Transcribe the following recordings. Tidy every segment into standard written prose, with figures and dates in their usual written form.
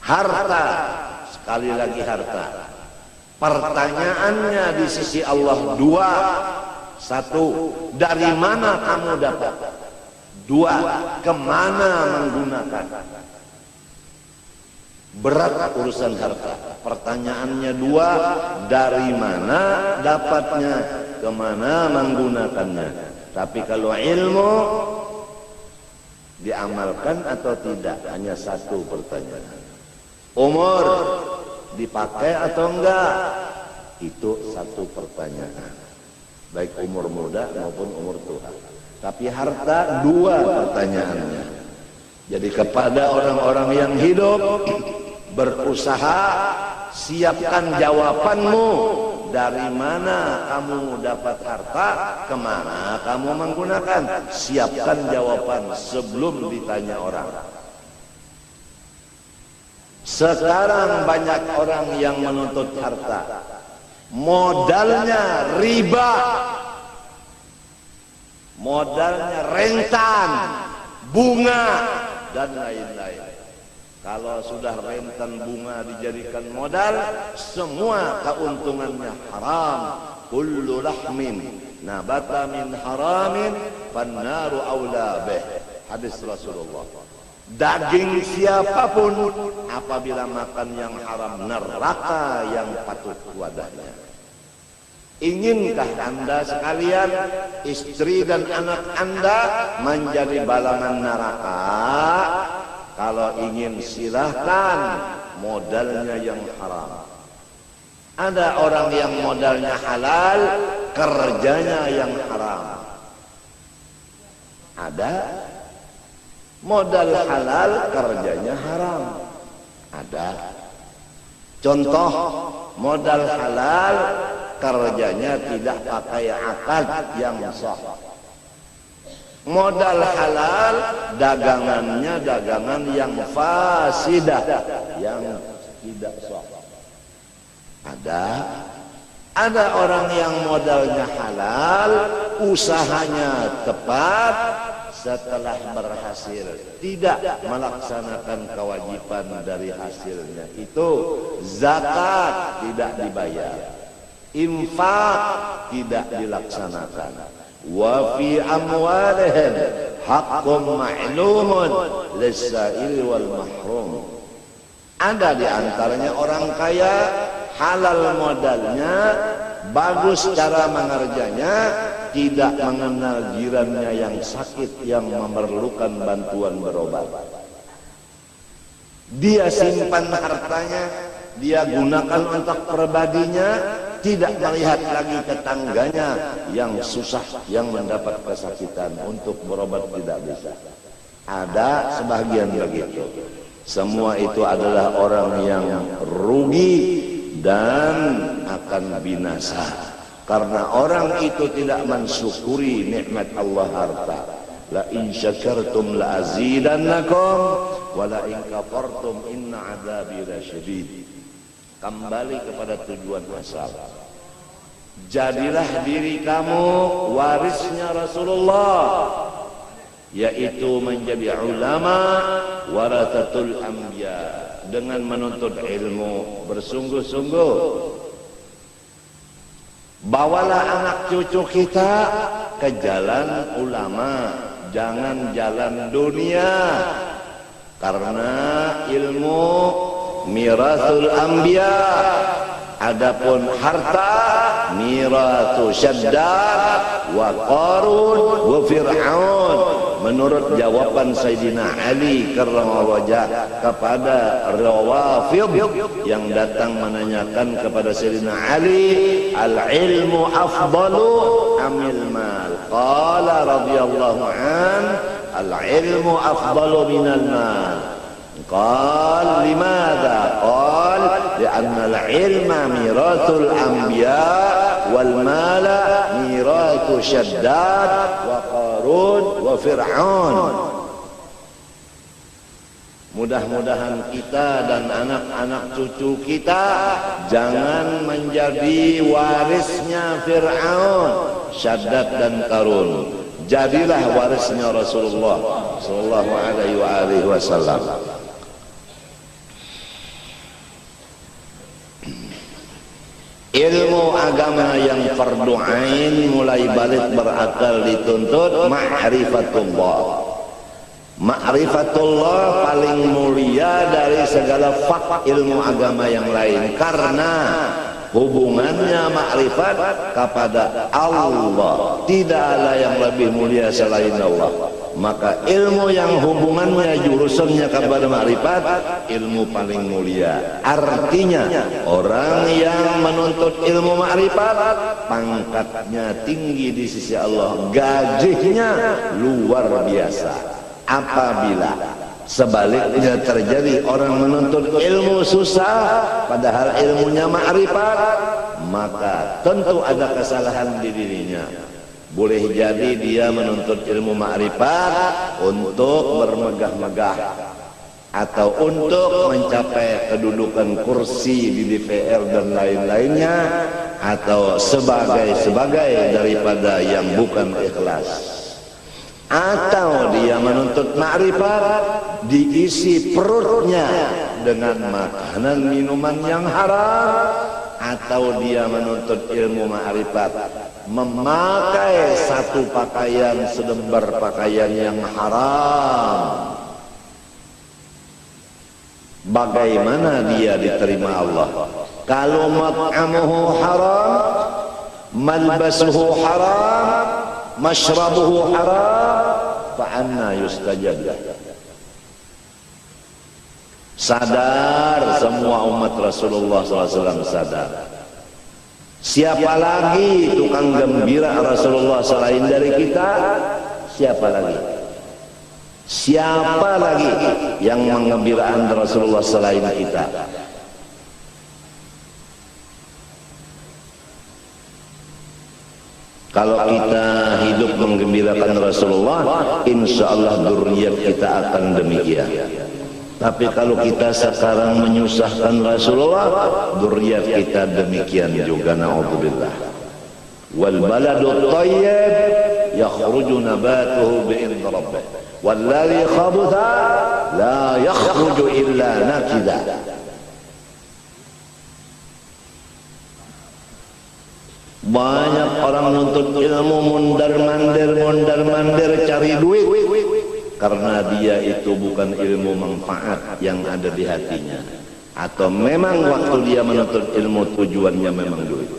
Harta, sekali lagi harta. Pertanyaannya di sisi Allah dua. Satu, dari mana kamu dapat? Dua, kemana menggunakan? Berat urusan harta. Pertanyaannya dua, dari mana dapatnya, kemana menggunakannya. Tapi kalau ilmu diamalkan atau tidak, hanya satu pertanyaan. Umur dipakai atau enggak, itu satu pertanyaan, baik umur muda maupun umur tua. Tapi harta dua pertanyaannya. Jadi kepada orang-orang yang hidup, berusaha, siapkan jawabanmu. Dari mana kamu dapat harta, kemana kamu menggunakan. Siapkan jawaban sebelum ditanya orang. Sekarang banyak orang yang menuntut harta, modalnya riba, modalnya rentan, bunga, dan lain-lain. Kalau sudah rentan bunga dijadikan modal, semua keuntungannya haram. Kullu lahmin nabata min haramin fannaru aula bih. Hadis Rasulullah. Daging siapapun apabila makan yang haram, neraka yang patut wadahnya. Incinkah Anda sekalian, istri dan anak Anda menjadi balangan neraka? Kalau ingin, silahkan, modalnya yang haram. Ada orang yang modalnya halal, kerjanya yang haram. Ada modal halal, kerjanya haram. Ada. Contoh, modal halal, kerjanya tidak pakai akad yang sah. Modal halal, dagangannya dagangan yang fasidah, yang tidak sah. Ada orang yang modalnya halal, usahanya tepat, setelah berhasil tidak melaksanakan kewajiban dari hasilnya itu. Zakat tidak dibayar, infak tidak dilaksanakan. Wa fi amwalihim haqqun ma'lumun lis-sa'il wal mahrum. Ada di antaranya orang kaya, halal modalnya, bagus cara mengerjanya, tidak mengenal jirannya yang sakit, yang memerlukan bantuan berobat. Dia simpan hartanya, dia gunakan untuk pribadinya, tidak melihat lagi tetangganya yang susah, yang mendapat kesakitan, untuk berobat tidak bisa. Ada sebagian begitu. Semua itu adalah orang yang rugi dan akan binasa. Karena orang itu tidak mensyukuri nikmat Allah harta. La in syakartum la azidannakum wa la in kafartum inna adzabi lasyadid. Kembali kepada tujuan asal. Jadilah diri kamu warisnya Rasulullah, yaitu menjadi ulama warathatul anbiya, dengan menuntut ilmu bersungguh-sungguh. Bawalah anak cucu kita ke jalan ulama, jangan jalan dunia. Karena ilmu mirasul anbiya, adapun harta miratu Syaddad wa Qarun wa Fir'aun. Menurut jawaban Sayyidina Ali karramallahu wajhah kepada Rawafid yang datang menanyakan kepada Sayyidina Ali, al-ilmu afdalu amil mal? Qala radhiyallahu an, al-ilmu afdalu minal mal. Qal limadha? Qal li'anna al-ilma miratul anbiya wal mala miratu Syaddad wa Qarun wa Fir'aun. Mudah-mudahan kita dan anak-anak cucu kita jangan menjadi warisnya Fir'aun, Syaddad dan Qarun. Jadilah warisnya Rasulullah sallallahu alaihi wasallam. ilmu agama yang fardu ain mulai balik berakal dituntut ma'rifatullah. Ma'rifatullah paling mulia dari segala ilmu agama yang lain, karena hubungannya makrifat kepada Allah. Tidak ada yang lebih mulia selain Allah. Maka ilmu yang hubungannya jurusannya kepada makrifat, ilmu paling mulia. Artinya orang yang menuntut ilmu makrifat pangkatnya tinggi di sisi Allah, gajinya luar biasa. Apabila sebaliknya terjadi orang menuntut ilmu susah padahal ilmunya makrifat, maka tentu ada kesalahan di dirinya. Boleh jadi dia menuntut ilmu makrifat untuk bermegah-megah atau untuk mencapai kedudukan kursi di DPR dan lain-lainnya, atau sebagai daripada yang bukan ikhlas. Atau dia menuntut makrifat diisi perutnya dengan makanan minuman yang haram, atau dia menuntut ilmu makrifat memakai satu pakaian selembar pakaian yang haram. Bagaimana dia diterima Allah? Kalau mat'amuhu haram, malbasuhu haram, mashrabuhu haram, fa'anna yustajab. Sadar semua umat Rasulullah SAW, sadar. Siapa lagi tukang gembira Rasulullah selain dari kita? Siapa lagi? Siapa lagi yang mengembirakan Rasulullah selain kita? Kalau kita hidup menggembirakan Rasulullah, insya Allah dzurriyyat kita akan demikian. Tapi kalau kita sekarang menyusahkan Rasulullah, dzurriyyat kita demikian juga, naudzubillah. Wal baladut thayyib yakhruju nabatuhu bi'idzni rabbih, wal ladzi khabutha la yakhruju illa nakida. Banyak orang nuntut ilmu mondar-mandir cari duit, karena dia itu bukan ilmu manfaat yang ada di hatinya, atau memang waktu dia menuntut ilmu tujuannya memang duit.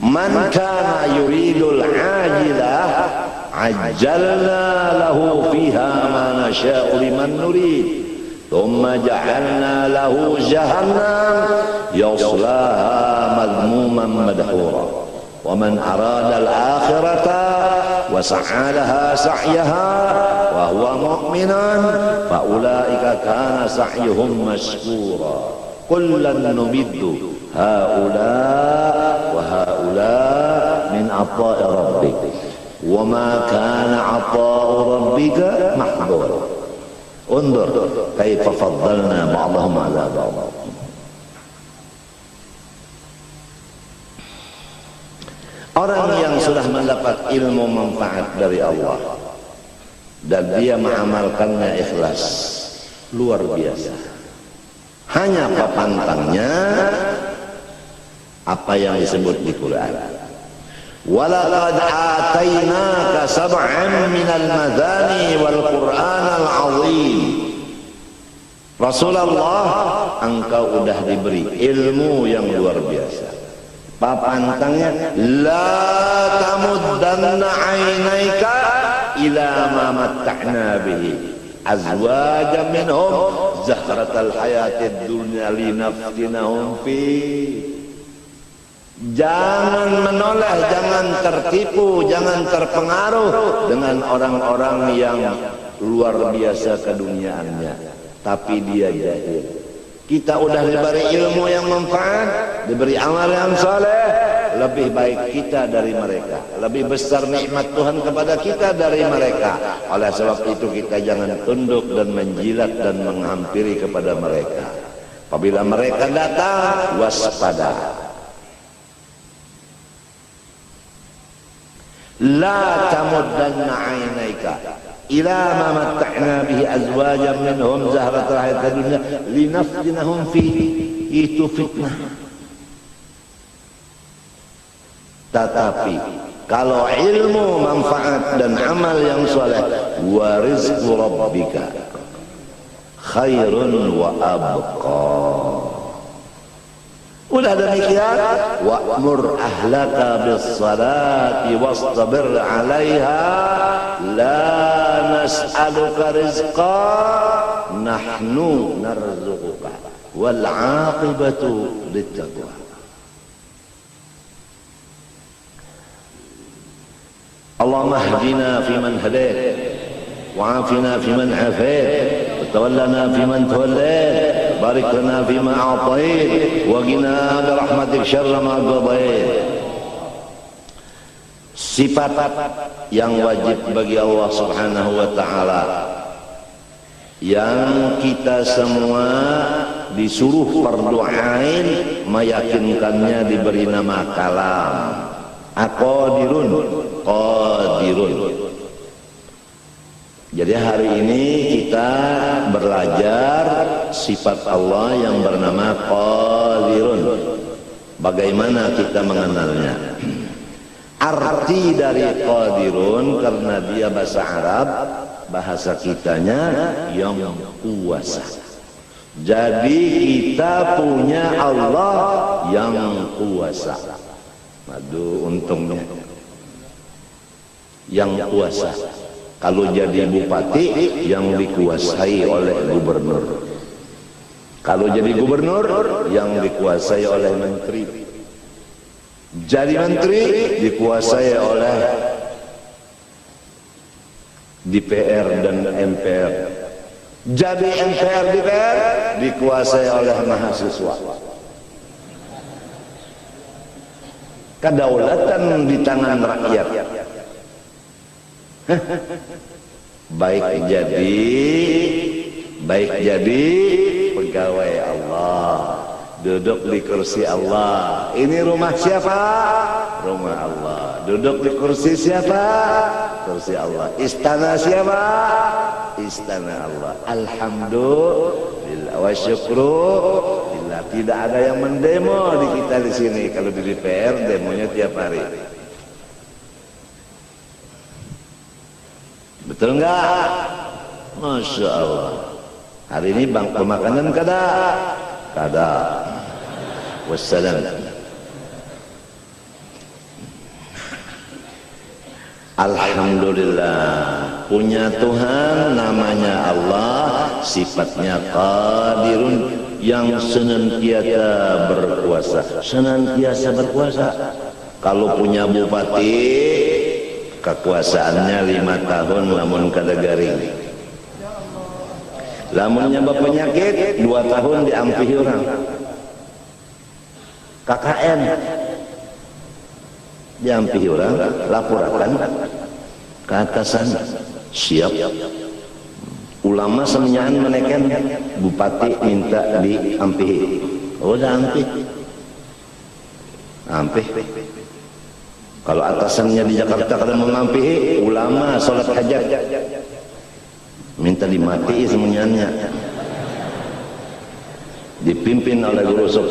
Man kana yuridul ajilah ajjalna lahu fiha ma nasha'u liman nurid thumma ja'alna lahu jahannam yaslaha madhmuman madhura wa man arada al-akhirata wa sa'a laha sa'yaha wa huwa mu'minun fa ulaika kana sa'yuhum mashkura kullan numiddu haula wa haula min ata'i rabbik wa ma kana ata'u rabbika mahdura. Undur kaifa faddalna ba'dahum 'ala ba'd. Orang yang sudah mendapat ilmu manfaat dari Allah dan dia mengamalkannya ikhlas, luar biasa. Hanya apa pantangnya apa yang disebut di Quran. Walaqad atainaka sab'an minal madani wal Qur'anal 'azim. Rasulullah, engkau udah diberi ilmu yang luar biasa. Papantangnya, la tamuddanna 'ainaika ila ma matta'na bihi azwajan minhum zahratal hayatid dunya linaftinahum fi. Jangan menoleh, jangan tertipu, jangan terpengaruh dengan orang-orang yang luar biasa keduniaannya, tapi dia jahil. Kita udah diberi ilmu yang manfaat, diberi amal yang saleh, lebih baik kita dari mereka, lebih besar nikmat Tuhan kepada kita dari mereka. Oleh sebab itu kita jangan tunduk dan menjilat dan menghampiri kepada mereka. Apabila mereka datang, waspada. La tamuddanna 'ainaika ila ma matta'na bihi azwajan minhum zahratal hayatid dunya linaftinahum fi, itu fitnah. Tetapi kalau ilmu manfaat dan amal yang saleh, wa rizqu rabbika khairun wa abqa. Udah demikian, wa'mur ahlaka bis salati wastabir 'alaiha la nas'aluka rizqa nahnu narzuquka wal 'aqibatu littaqwa. Allahumma hdina fiman hadait wa 'afina fiman 'afait وتولنا فيمن توليت بارك لنا فيما أعطيت وقنا برحمتك شر ما قضيت. Sifat yang wajib bagi Allah Subhanahu wa ta'ala yang kita semua disuruh fardu ain meyakinkannya, diberi nama kalam. Aqadirun, qadirun. Jadi hari ini kita belajar sifat Allah yang bernama Qadirun. Bagaimana kita mengenalnya? Arti dari Qadirun, karena dia bahasa Arab, bahasa kitanya yang kuasa. Jadi kita punya Allah yang kuasa. Aduh, untungnya yang kuasa. Kalau jadi bupati yang dikuasai oleh gubernur. Kalau jadi gubernur yang dikuasai oleh menteri. Jadi menteri dikuasai oleh DPR dan MPR. Jadi MPR DPR dikuasai oleh mahasiswa. Kedaulatan di tangan rakyat. baik jadi pegawai Allah, duduk di kursi Allah. Ini rumah siapa? Rumah Allah. Duduk di kursi siapa? Kursi Allah. Istana siapa? Istana Allah. Alhamdulillah wa syukrulillah. Tidak ada yang mendemo di kita di sini. Kalau di DPR demonya tiap hari. Betul enggak? Masya Allah. Hari ini bangku makanan kada? Kada. Wassalam. Alhamdulillah, punya Tuhan namanya Allah, sifatnya Qadirun, yang senantiasa berkuasa. Senantiasa berkuasa. Kalau punya bupati, kekuasaannya 5 tahun lamun kada garing. Lamunnya berpenyakit 2 tahun diampihi orang. KKN diampihi orang, laporakan ke atasan, siap. Ulama semenyahan menekan bupati minta diampihi. Oh, dah ampih. Ampih. Kalau atasannya di Jakarta kada mengampihi, ulama salat hajat minta dimati semuanya, dipimpin oleh guru sok.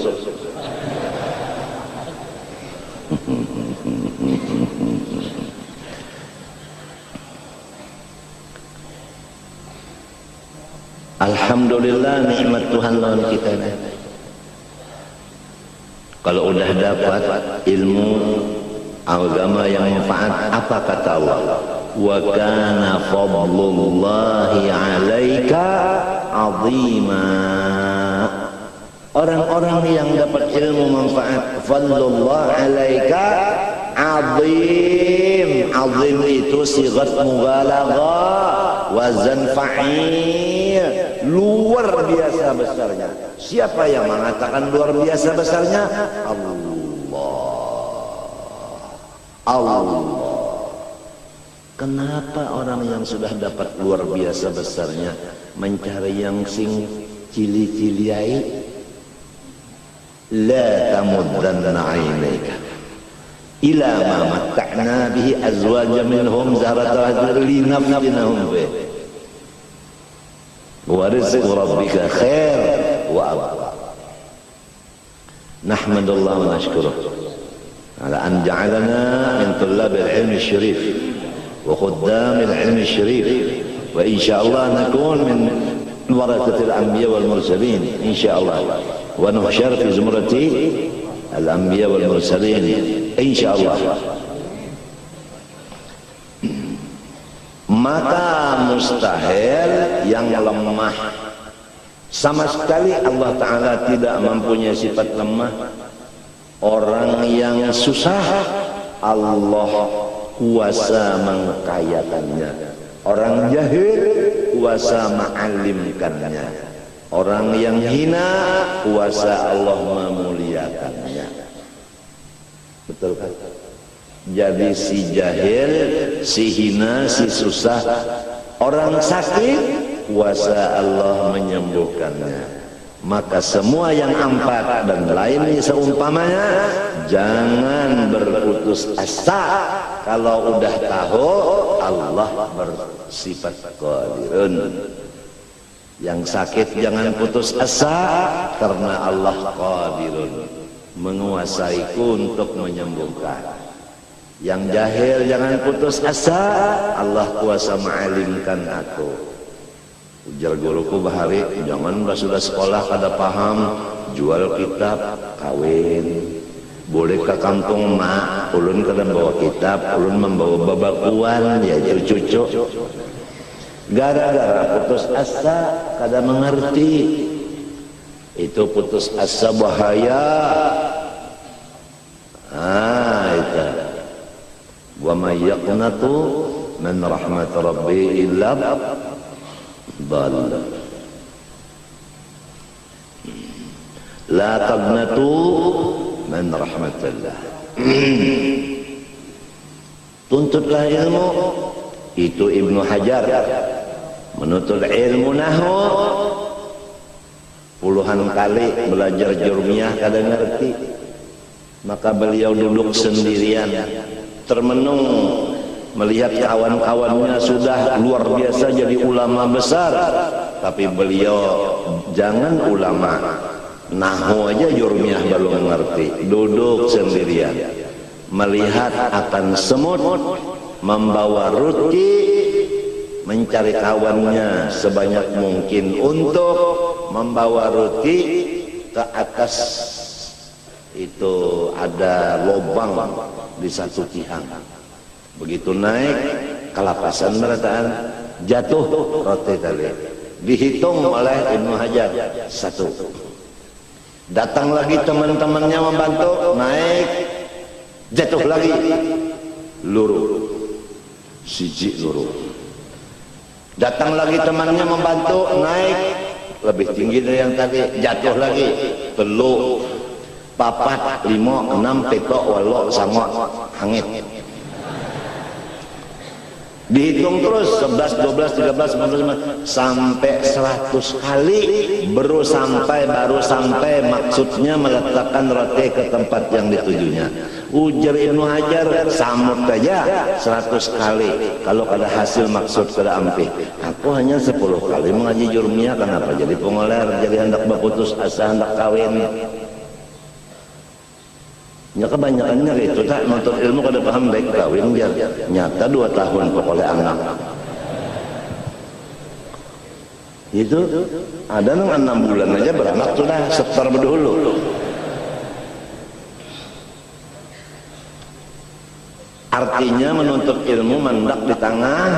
Alhamdulillah, nikmat Tuhan lawan kita ini. Kalau udah dapat ilmu agama yang manfaat, apa kata Allah? Wa kana fadlullahi 'alaika 'azima. Orang-orang yang dapat ilmu manfaat, fadlullah 'alaika 'azim. 'Azim itu sigat mubalaghah, wazan fa'il, luar biasa besarnya. Siapa yang mengatakan luar biasa besarnya? Allah. Kenapa orang yang sudah dapat luar biasa besarnya mencari yang sing cili-ciliai? La tamuddanna 'ainaika ila ma matta'na bihi azwajan minhum zahratal linaftinahum fi wa rizqu rabbika khair wa abqa. Nahmadullah wa nashkuruh ala an ja'alana min tullabil ilmi syarif wa khuddamil ilmi syarif, wa insyaallah nakun min warathatil anbiya wal mursalin insyaallah, wa nuhsyar fi zumrati al anbiya wal mursalin insyaallah. Maka mustahil yang lemah, sama sekali Allah Ta'ala tidak mempunyai sifat lemah. Orang yang susah Allah kuasa mengkayakannya, orang jahil kuasa mengalimkannya, orang yang hina kuasa Allah memuliakannya. Betul kan? Jadi si jahil, si hina, si susah, orang sakit kuasa Allah menyembuhkannya. Maka semua yang empat dan lainnya seumpamanya, jangan berputus asa. Kalau udah tahu Allah bersifat qadirun. Yang sakit jangan putus asa, karena Allah qadirun, menguasaiku untuk menyembuhkan. Yang jahil jangan putus asa, Allah kuasa mengalimkan aku. Ujar guruku bahari, jangan sudah sekolah kada paham, jual kitab, kawin. Boleh ke kampung mak, ulun kada bawa kitab, ulun membawa babakuan, yaitu cucu. Gara-gara putus asa, kada mengerti. Itu putus asa bahaya. Itu. Wa may yaqnatu min rahmat rabbi illa dhal. La taqnatu min rahmatillah. Tuntutlah ilmu. Itu Ibnu Hajar menuntut ilmu nahwu puluhan kali belajar jurmiyah kada ngerti. Maka beliau duduk sendirian termenung melihat kawan-kawannya sudah luar biasa jadi ulama besar, tapi beliau jangan ulama nahwu aja jurmiyah belum ngerti, duduk sendirian melihat akan semut membawa roti, mencari kawannya sebanyak mungkin untuk membawa roti ke atas. Itu ada lubang di satu tiang. Begitu naik kelapasan berataan, jatuh roti tadi. Dihitung oleh Ibnu Hajar satu. Datang lagi teman-temannya membantu, naik, jatuh lagi, luruh, siji luruh. Datang lagi temannya membantu, naik, lebih tinggi dari yang tadi, jatuh lagi, telu, papat, 5, 6, peko, walo, sama, hangit. Dihitung terus 11, 12, 13, 14, 15 sampai 100 kali baru sampai maksudnya meletakkan roti ke tempat yang ditujunya. Ujar Ibnu Hajar, samut aja 100 kali kalau ada hasil maksud kada ampi. Aku hanya 10 kali mengaji jurmiyah, kenapa jadi pengoler, jadi hendak berputus asa, hendak kawin. Ya kebanyakannya gitu, tak nuntut ilmu kada paham baik kawin dia. Nyata 2 tahun pokoknya anak. Itu ada nang 6 bulan aja beranak sudah setor berdulu. Artinya menuntut ilmu mendak di tengah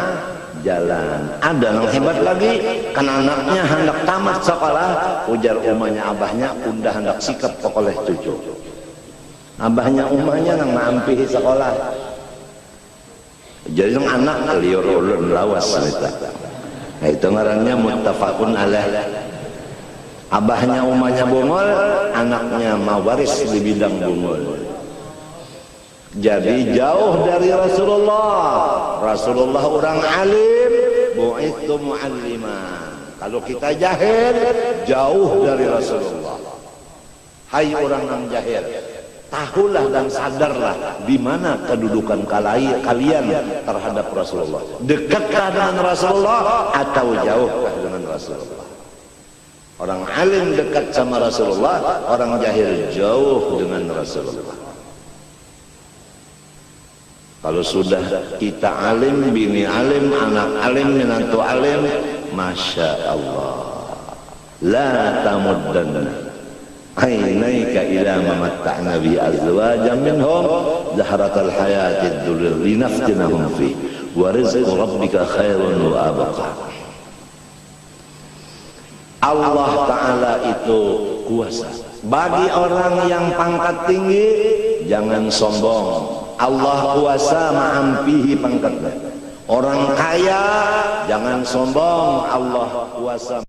jalan. Ada yang hebat lagi, kan anaknya hendak tamat sekolah, ujar umahnya abahnya, udah hendak sikap pokoknya cucu. Abahnya umahnya nang mampi sekolah. Jadi yang anak liur ulun lawas cerita. Nah, itu ngarannya muttafaqun alaih. Abahnya umahnya bungul, anaknya mawaris di bidang bungul. Jadi jauh dari Rasulullah. Rasulullah orang alim, bu'itsu mu'alliman. Kalau kita jahil, jauh dari Rasulullah. Hai orang yang jahil, tahulah dan sadarlah di mana kedudukan kalian terhadap Rasulullah. Dekatkah dengan Rasulullah atau jauhkah dengan Rasulullah? Orang alim dekat sama Rasulullah, orang jahil jauh dengan Rasulullah. Kalau sudah kita alim, bini alim, anak alim, menantu alim, masya Allah, la tamuddanna عينيك إلى ما متعنا به أزواجا منهم زهرة الحياة الدنيا لنفتنهم فيه ورزق ربك خير وأبقى. Allah Ta'ala itu kuasa. Bagi orang yang pangkat tinggi, jangan sombong. Allah kuasa ma'ampihi pangkatnya. Orang kaya, jangan sombong. Allah kuasa